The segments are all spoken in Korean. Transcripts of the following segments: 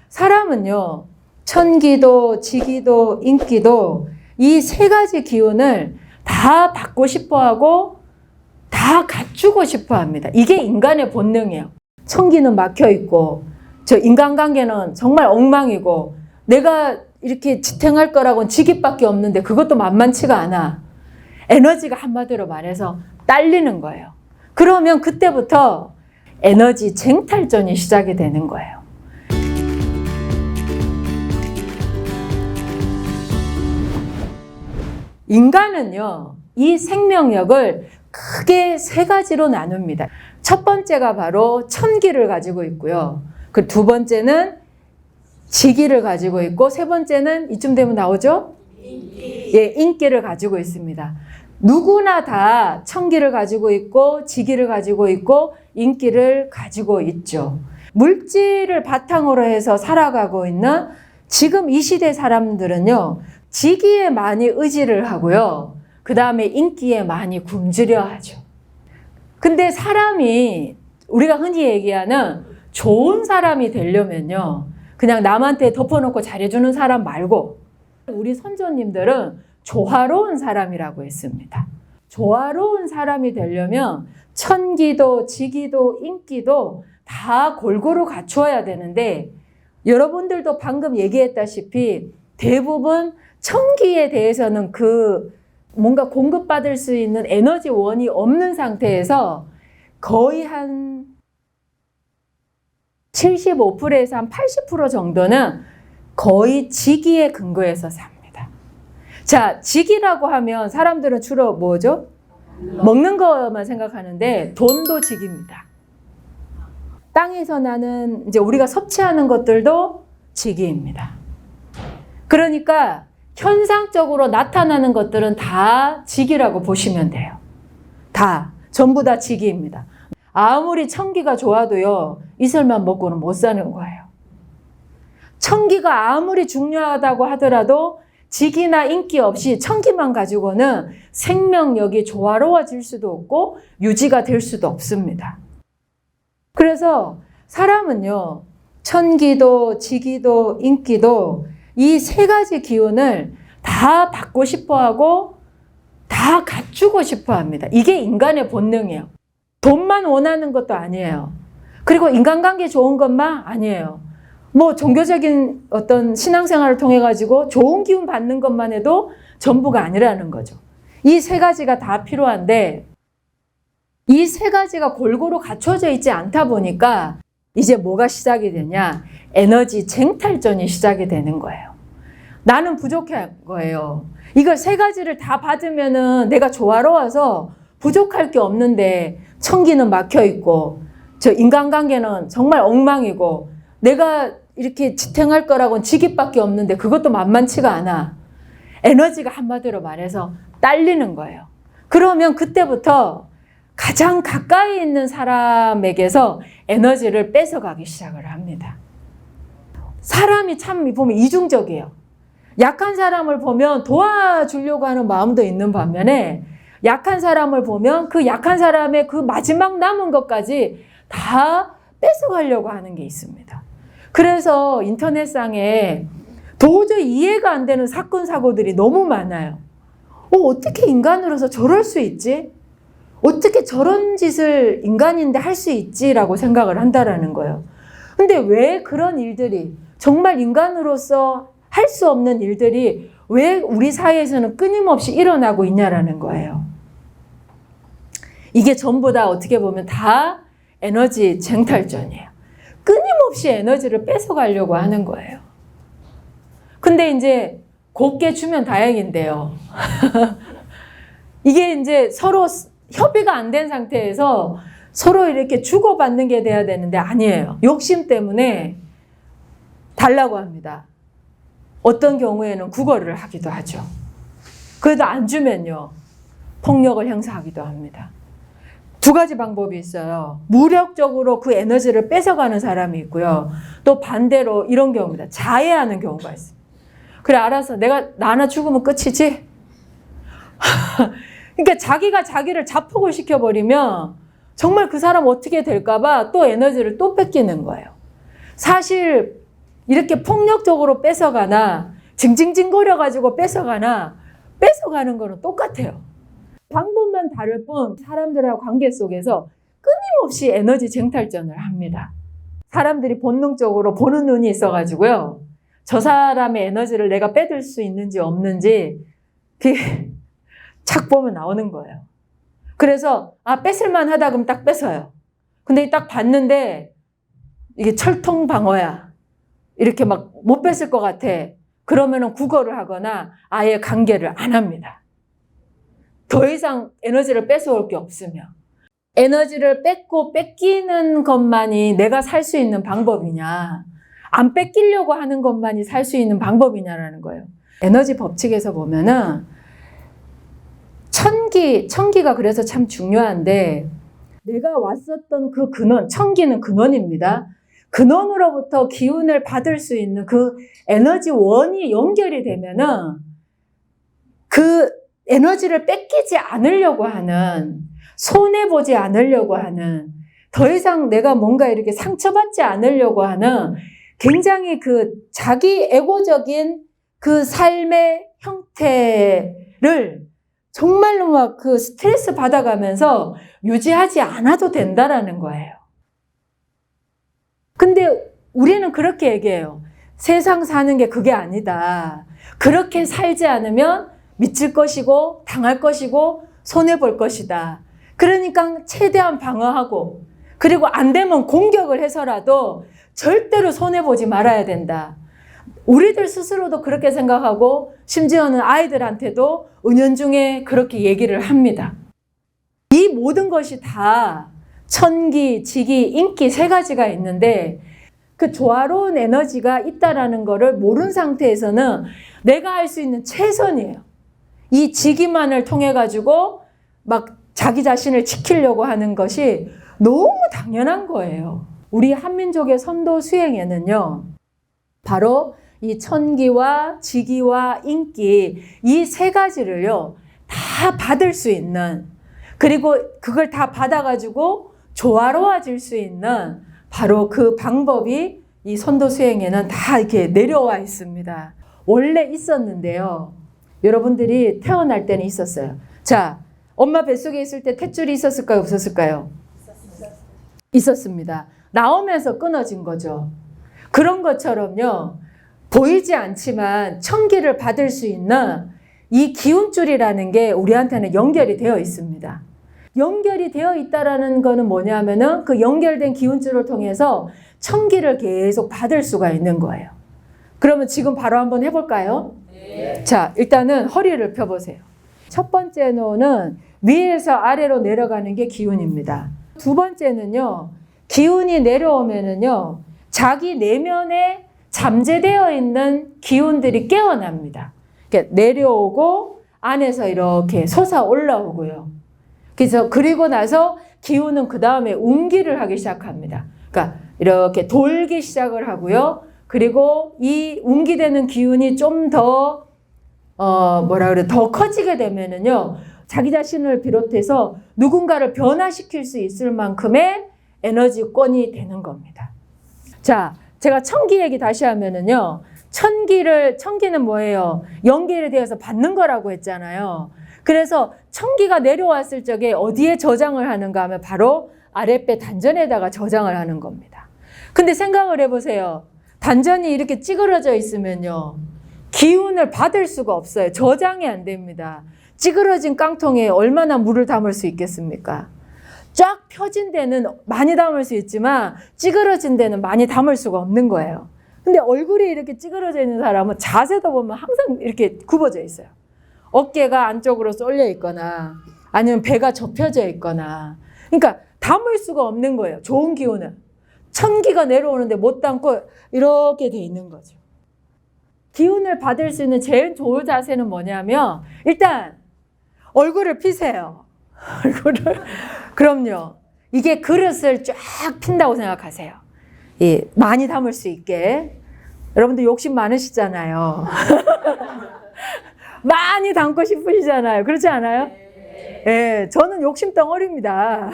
사람은요, 천기도, 지기도, 인기도 이 세 가지 기운을 다 받고 싶어 하고 다 갖추고 싶어 합니다. 이게 인간의 본능이에요. 천기는 막혀 있고, 저 인간관계는 정말 엉망이고, 내가 이렇게 지탱할 거라고는 지기밖에 없는데 그것도 만만치가 않아. 에너지가 한마디로 말해서 딸리는 거예요. 그러면 그때부터 에너지 쟁탈전이 시작이 되는 거예요. 인간은요, 이 생명력을 크게 세 가지로 나눕니다. 첫 번째가 바로 천기를 가지고 있고요. 그 두 번째는 지기를 가지고 있고, 세 번째는 이쯤 되면 나오죠? 인기. 예, 인기를 가지고 있습니다. 누구나 다 천기를 가지고 있고, 지기를 가지고 있고, 인기를 가지고 있죠. 물질을 바탕으로 해서 살아가고 있는 지금 이 시대 사람들은요, 지기에 많이 의지를 하고요. 그 다음에 인기에 많이 굶주려 하죠. 근데 사람이 우리가 흔히 얘기하는 좋은 사람이 되려면요, 그냥 남한테 덮어놓고 잘해주는 사람 말고 우리 선조님들은 조화로운 사람이라고 했습니다. 조화로운 사람이 되려면 천기도, 지기도, 인기도 다 골고루 갖추어야 되는데, 여러분들도 방금 얘기했다시피 대부분 천기에 대해서는 뭔가 공급받을 수 있는 에너지원이 없는 상태에서 거의 한 75%에서 한 80% 정도는 거의 지기에 근거해서 삽니다. 자, 지기라고 하면 사람들은 주로 뭐죠? 먹는 것만 생각하는데 돈도 지기입니다. 땅에서 나는 이제 우리가 섭취하는 것들도 지기입니다. 그러니까 현상적으로 나타나는 것들은 다 지기라고 보시면 돼요. 전부 다 지기입니다. 아무리 천기가 좋아도요, 이슬만 먹고는 못 사는 거예요. 천기가 아무리 중요하다고 하더라도 지기나 인기 없이 천기만 가지고는 생명력이 조화로워질 수도 없고 유지가 될 수도 없습니다. 그래서 사람은요, 천기도, 지기도, 인기도 이 세 가지 기운을 다 받고 싶어 하고 다 갖추고 싶어 합니다. 이게 인간의 본능이에요. 돈만 원하는 것도 아니에요. 그리고 인간관계 좋은 것만 아니에요. 뭐 종교적인 어떤 신앙생활을 통해 가지고 좋은 기운 받는 것만 해도 전부가 아니라는 거죠. 이 세 가지가 다 필요한데, 이 세 가지가 골고루 갖춰져 있지 않다 보니까 이제 뭐가 시작이 되냐? 에너지 쟁탈전이 시작이 되는 거예요. 나는 부족한 거예요. 이걸 세 가지를 다 받으면은 내가 조화로워서 부족할 게 없는데 천기는 막혀 있고, 저 인간관계는 정말 엉망이고, 내가 이렇게 지탱할 거라고는 지기밖에 없는데 그것도 만만치가 않아. 에너지가 한마디로 말해서 딸리는 거예요. 그러면 그때부터 가장 가까이 있는 사람에게서 에너지를 뺏어가기 시작을 합니다. 사람이 참 보면 이중적이에요. 약한 사람을 보면 도와주려고 하는 마음도 있는 반면에, 약한 사람을 보면 그 약한 사람의 그 마지막 남은 것까지 다 뺏어가려고 하는 게 있습니다. 그래서 인터넷상에 도저히 이해가 안 되는 사건, 사고들이 너무 많아요. 어떻게 인간으로서 저럴 수 있지? 어떻게 저런 짓을 인간인데 할 수 있지라고 생각을 한다라는 거예요. 근데 왜 그런 일들이, 정말 인간으로서 할 수 없는 일들이 왜 우리 사회에서는 끊임없이 일어나고 있냐라는 거예요. 이게 전부 다 어떻게 보면 다 에너지 쟁탈전이에요. 끊임없이 에너지를 뺏어가려고 하는 거예요. 근데 이제 곱게 주면 다행인데요. 이게 이제 서로 협의가 안 된 상태에서 서로 이렇게 주고받는 게 돼야 되는데 아니에요. 욕심 때문에 달라고 합니다. 어떤 경우에는 구걸을 하기도 하죠. 그래도 안 주면요, 폭력을 행사하기도 합니다. 두 가지 방법이 있어요. 무력적으로 그 에너지를 뺏어가는 사람이 있고요. 또 반대로 이런 경우입니다. 자해하는 경우가 있어요. 그래, 알았어. 나 하나 죽으면 끝이지? 그러니까 자기가 자기를 자폭을 시켜버리면 정말 그 사람 어떻게 될까봐 또 에너지를 또 뺏기는 거예요. 사실 이렇게 폭력적으로 뺏어가나 징징징거려가지고 뺏어가는 거는 똑같아요. 방법만 다를 뿐 사람들하고 관계 속에서 끊임없이 에너지 쟁탈전을 합니다. 사람들이 본능적으로 보는 눈이 있어가지고요. 저 사람의 에너지를 내가 빼들 수 있는지 없는지 그게 착 보면 나오는 거예요. 그래서 뺏을만 하다 그럼 딱 뺏어요. 근데 딱 봤는데 이게 철통 방어야. 이렇게 막 못 뺏을 것 같아. 그러면은 국어를 하거나 아예 관계를 안 합니다. 더 이상 에너지를 뺏어올 게 없으며. 에너지를 뺏기는 것만이 내가 살 수 있는 방법이냐. 안 뺏기려고 하는 것만이 살 수 있는 방법이냐라는 거예요. 에너지 법칙에서 보면은 천기가 그래서 참 중요한데 내가 왔었던 그 근원, 천기는 근원입니다. 근원으로부터 기운을 받을 수 있는 그 에너지 원이 연결이 되면은 그 에너지를 뺏기지 않으려고 하는, 손해보지 않으려고 하는, 더 이상 내가 뭔가 이렇게 상처받지 않으려고 하는 굉장히 그 자기 에고적인 그 삶의 형태를 정말로 막 그 스트레스 받아가면서 유지하지 않아도 된다라는 거예요. 근데 우리는 그렇게 얘기해요. 세상 사는 게 그게 아니다. 그렇게 살지 않으면 미칠 것이고 당할 것이고 손해볼 것이다. 그러니까 최대한 방어하고 그리고 안 되면 공격을 해서라도 절대로 손해보지 말아야 된다. 우리들 스스로도 그렇게 생각하고 심지어는 아이들한테도 은연중에 그렇게 얘기를 합니다. 이 모든 것이 다 천기, 지기, 인기 세 가지가 있는데 그 조화로운 에너지가 있다라는 거를 모르는 상태에서는 내가 할 수 있는 최선이에요. 이 지기만을 통해 가지고 막 자기 자신을 지키려고 하는 것이 너무 당연한 거예요. 우리 한민족의 선도 수행에는요. 바로 이 천기와 지기와 인기 이 세 가지를요. 다 받을 수 있는 그리고 그걸 다 받아가지고 조화로워질 수 있는 바로 그 방법이 이 선도 수행에는 다 이렇게 내려와 있습니다. 원래 있었는데요. 여러분들이 태어날 때는 있었어요. 자, 엄마 뱃속에 있을 때 탯줄이 있었을까요? 없었을까요? 있었습니다. 나오면서 끊어진 거죠. 그런 것처럼요. 보이지 않지만 천기를 받을 수 있는 이 기운줄이라는 게 우리한테는 연결이 되어 있습니다. 연결이 되어 있다라는 거는 뭐냐면은 그 연결된 기운줄을 통해서 천기를 계속 받을 수가 있는 거예요. 그러면 지금 바로 한번 해볼까요? 네. 자, 일단은 허리를 펴보세요. 첫 번째는 위에서 아래로 내려가는 게 기운입니다. 두 번째는요, 기운이 내려오면은요, 자기 내면에 잠재되어 있는 기운들이 깨어납니다. 그러니까 내려오고 안에서 이렇게 솟아 올라오고요. 그래서 그리고 나서 기운은 그 다음에 운기를 하기 시작합니다. 그러니까 이렇게 돌기 시작을 하고요. 그리고 이 운기되는 기운이 좀 더 더 커지게 되면은요. 자기 자신을 비롯해서 누군가를 변화시킬 수 있을 만큼의 에너지권이 되는 겁니다. 자, 제가 천기 얘기 다시 하면은요. 천기는 뭐예요? 연결이 되어서 받는 거라고 했잖아요. 그래서 천기가 내려왔을 적에 어디에 저장을 하는가 하면 바로 아랫배 단전에다가 저장을 하는 겁니다. 근데 생각을 해보세요. 단전이 이렇게 찌그러져 있으면요. 기운을 받을 수가 없어요. 저장이 안 됩니다. 찌그러진 깡통에 얼마나 물을 담을 수 있겠습니까? 쫙 펴진 데는 많이 담을 수 있지만 찌그러진 데는 많이 담을 수가 없는 거예요. 근데 얼굴이 이렇게 찌그러져 있는 사람은 자세도 보면 항상 이렇게 굽어져 있어요. 어깨가 안쪽으로 쏠려 있거나 아니면 배가 접혀져 있거나 그러니까 담을 수가 없는 거예요. 좋은 기운은. 천기가 내려오는데 못 담고 이렇게 돼 있는 거죠. 기운을 받을 수 있는 제일 좋은 자세는 뭐냐면 일단 얼굴을 피세요. 얼굴을. 그럼요. 이게 그릇을 쫙 핀다고 생각하세요. 예, 많이 담을 수 있게. 여러분들 욕심 많으시잖아요. 많이 담고 싶으시잖아요. 그렇지 않아요? 예, 저는 욕심 덩어리입니다.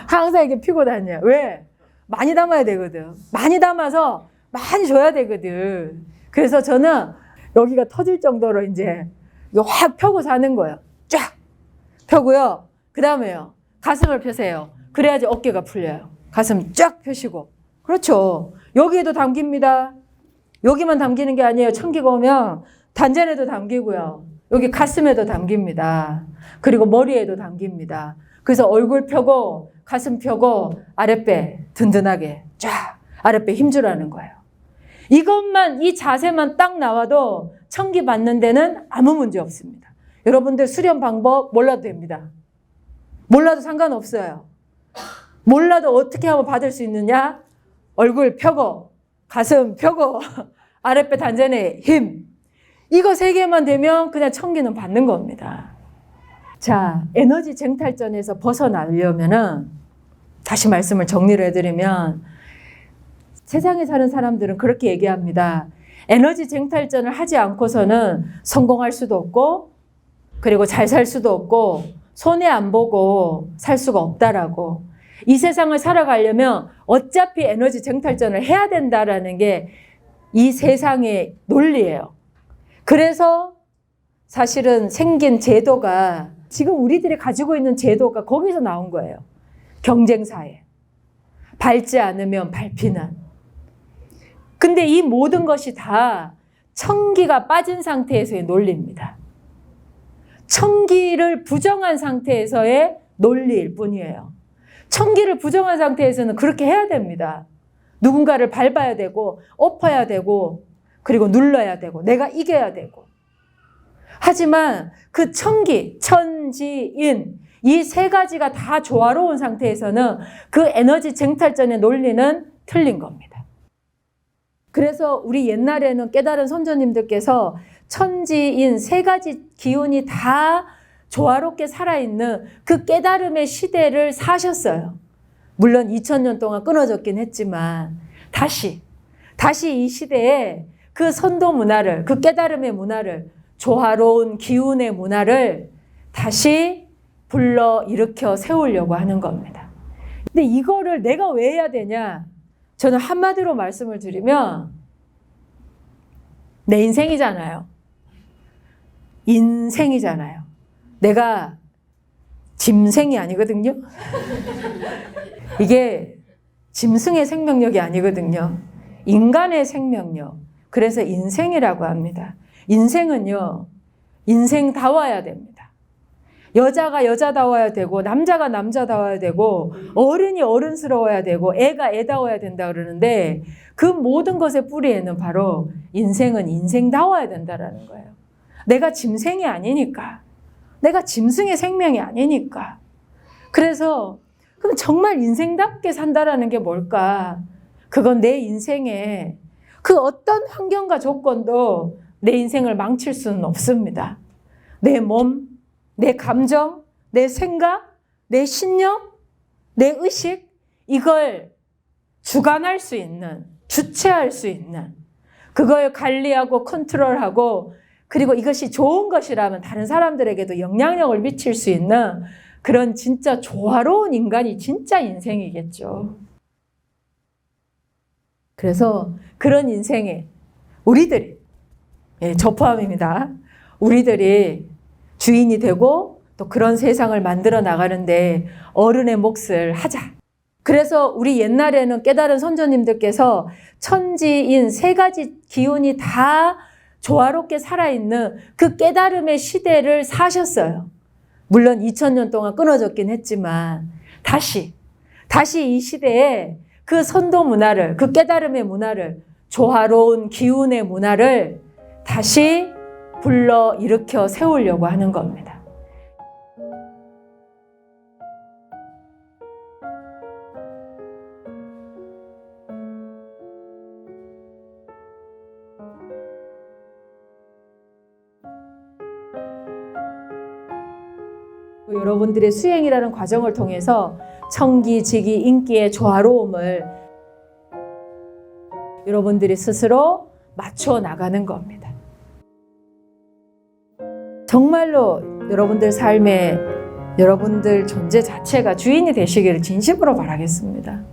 항상 이렇게 피고 다녀요. 왜? 많이 담아야 되거든. 많이 담아서 많이 줘야 되거든. 그래서 저는 여기가 터질 정도로 이제 이거 확 펴고 사는 거예요. 쫙 펴고요. 그 다음에요. 가슴을 펴세요. 그래야지 어깨가 풀려요. 가슴 쫙 펴시고. 그렇죠. 여기에도 담깁니다. 여기만 담기는 게 아니에요. 청기가 오면 단전에도 담기고요. 여기 가슴에도 담깁니다. 그리고 머리에도 담깁니다. 그래서 얼굴 펴고 가슴 펴고 아랫배 든든하게 쫙 아랫배 힘주라는 거예요. 이것만 이 자세만 딱 나와도 청기 받는 데는 아무 문제 없습니다. 여러분들 수련 방법 몰라도 됩니다. 몰라도 상관없어요. 몰라도 어떻게 하면 받을 수 있느냐? 얼굴 펴고 가슴 펴고 아랫배 단전에 힘. 이거 3개만 되면 그냥 청기는 받는 겁니다. 자, 에너지 쟁탈전에서 벗어나려면은 다시 말씀을 정리를 해드리면 세상에 사는 사람들은 그렇게 얘기합니다. 에너지 쟁탈전을 하지 않고서는 성공할 수도 없고 그리고 잘 살 수도 없고 손해 안 보고 살 수가 없다라고. 이 세상을 살아가려면 어차피 에너지 쟁탈전을 해야 된다라는 게 이 세상의 논리예요. 그래서 사실은 생긴 제도가 지금 우리들이 가지고 있는 제도가 거기서 나온 거예요. 경쟁사회. 밟지 않으면 밟히는. 근데 이 모든 것이 다 청기가 빠진 상태에서의 논리입니다. 청기를 부정한 상태에서의 논리일 뿐이에요. 청기를 부정한 상태에서는 그렇게 해야 됩니다. 누군가를 밟아야 되고 엎어야 되고 그리고 눌러야 되고 내가 이겨야 되고. 하지만 그 청기, 천지인 이 3가지가 다 조화로운 상태에서는 그 에너지 쟁탈전의 논리는 틀린 겁니다. 그래서 우리 옛날에는 깨달은 선조님들께서 천지인 3가지 기운이 다 조화롭게 살아있는 그 깨달음의 시대를 사셨어요. 물론 2000년 동안 끊어졌긴 했지만 다시 이 시대에 그 선도 문화를, 그 깨달음의 문화를, 조화로운 기운의 문화를 다시 불러 일으켜 세우려고 하는 겁니다. 근데 이거를 내가 왜 해야 되냐? 저는 한마디로 말씀을 드리면 내 인생이잖아요. 인생이잖아요. 내가 짐승이 아니거든요. 이게 짐승의 생명력이 아니거든요. 인간의 생명력. 그래서 인생이라고 합니다. 인생은요, 인생다워야 됩니다. 여자가 여자다워야 되고, 남자가 남자다워야 되고, 어른이 어른스러워야 되고, 애가 애다워야 된다 그러는데, 그 모든 것의 뿌리에는 바로 인생은 인생다워야 된다라는 거예요. 내가 짐승이 아니니까. 내가 짐승의 생명이 아니니까. 그래서, 그럼 정말 인생답게 산다라는 게 뭘까? 그건 내 인생에 그 어떤 환경과 조건도 내 인생을 망칠 수는 없습니다. 내 몸, 내 감정, 내 생각, 내 신념, 내 의식, 이걸 주관할 수 있는, 주체할 수 있는, 그걸 관리하고 컨트롤하고, 그리고 이것이 좋은 것이라면 다른 사람들에게도 영향력을 미칠 수 있는 그런 진짜 조화로운 인간이 진짜 인생이겠죠. 그래서 그런 인생에 우리들이, 저 포함입니다. 우리들이 주인이 되고 또 그런 세상을 만들어 나가는데 어른의 몫을 하자. 그래서 우리 옛날에는 깨달은 선조님들께서 천지인 3가지 기운이 다 조화롭게 살아있는 그 깨달음의 시대를 사셨어요. 물론 2000년 동안 끊어졌긴 했지만 다시 이 시대에 그 선도 문화를, 그 깨달음의 문화를, 조화로운 기운의 문화를 다시 불러 일으켜 세우려고 하는 겁니다. 여러분들의 수행이라는 과정을 통해서 청기, 지기, 인기의 조화로움을 여러분들이 스스로 맞춰 나가는 겁니다. 정말로 여러분들 삶에 여러분들 존재 자체가 주인이 되시기를 진심으로 바라겠습니다.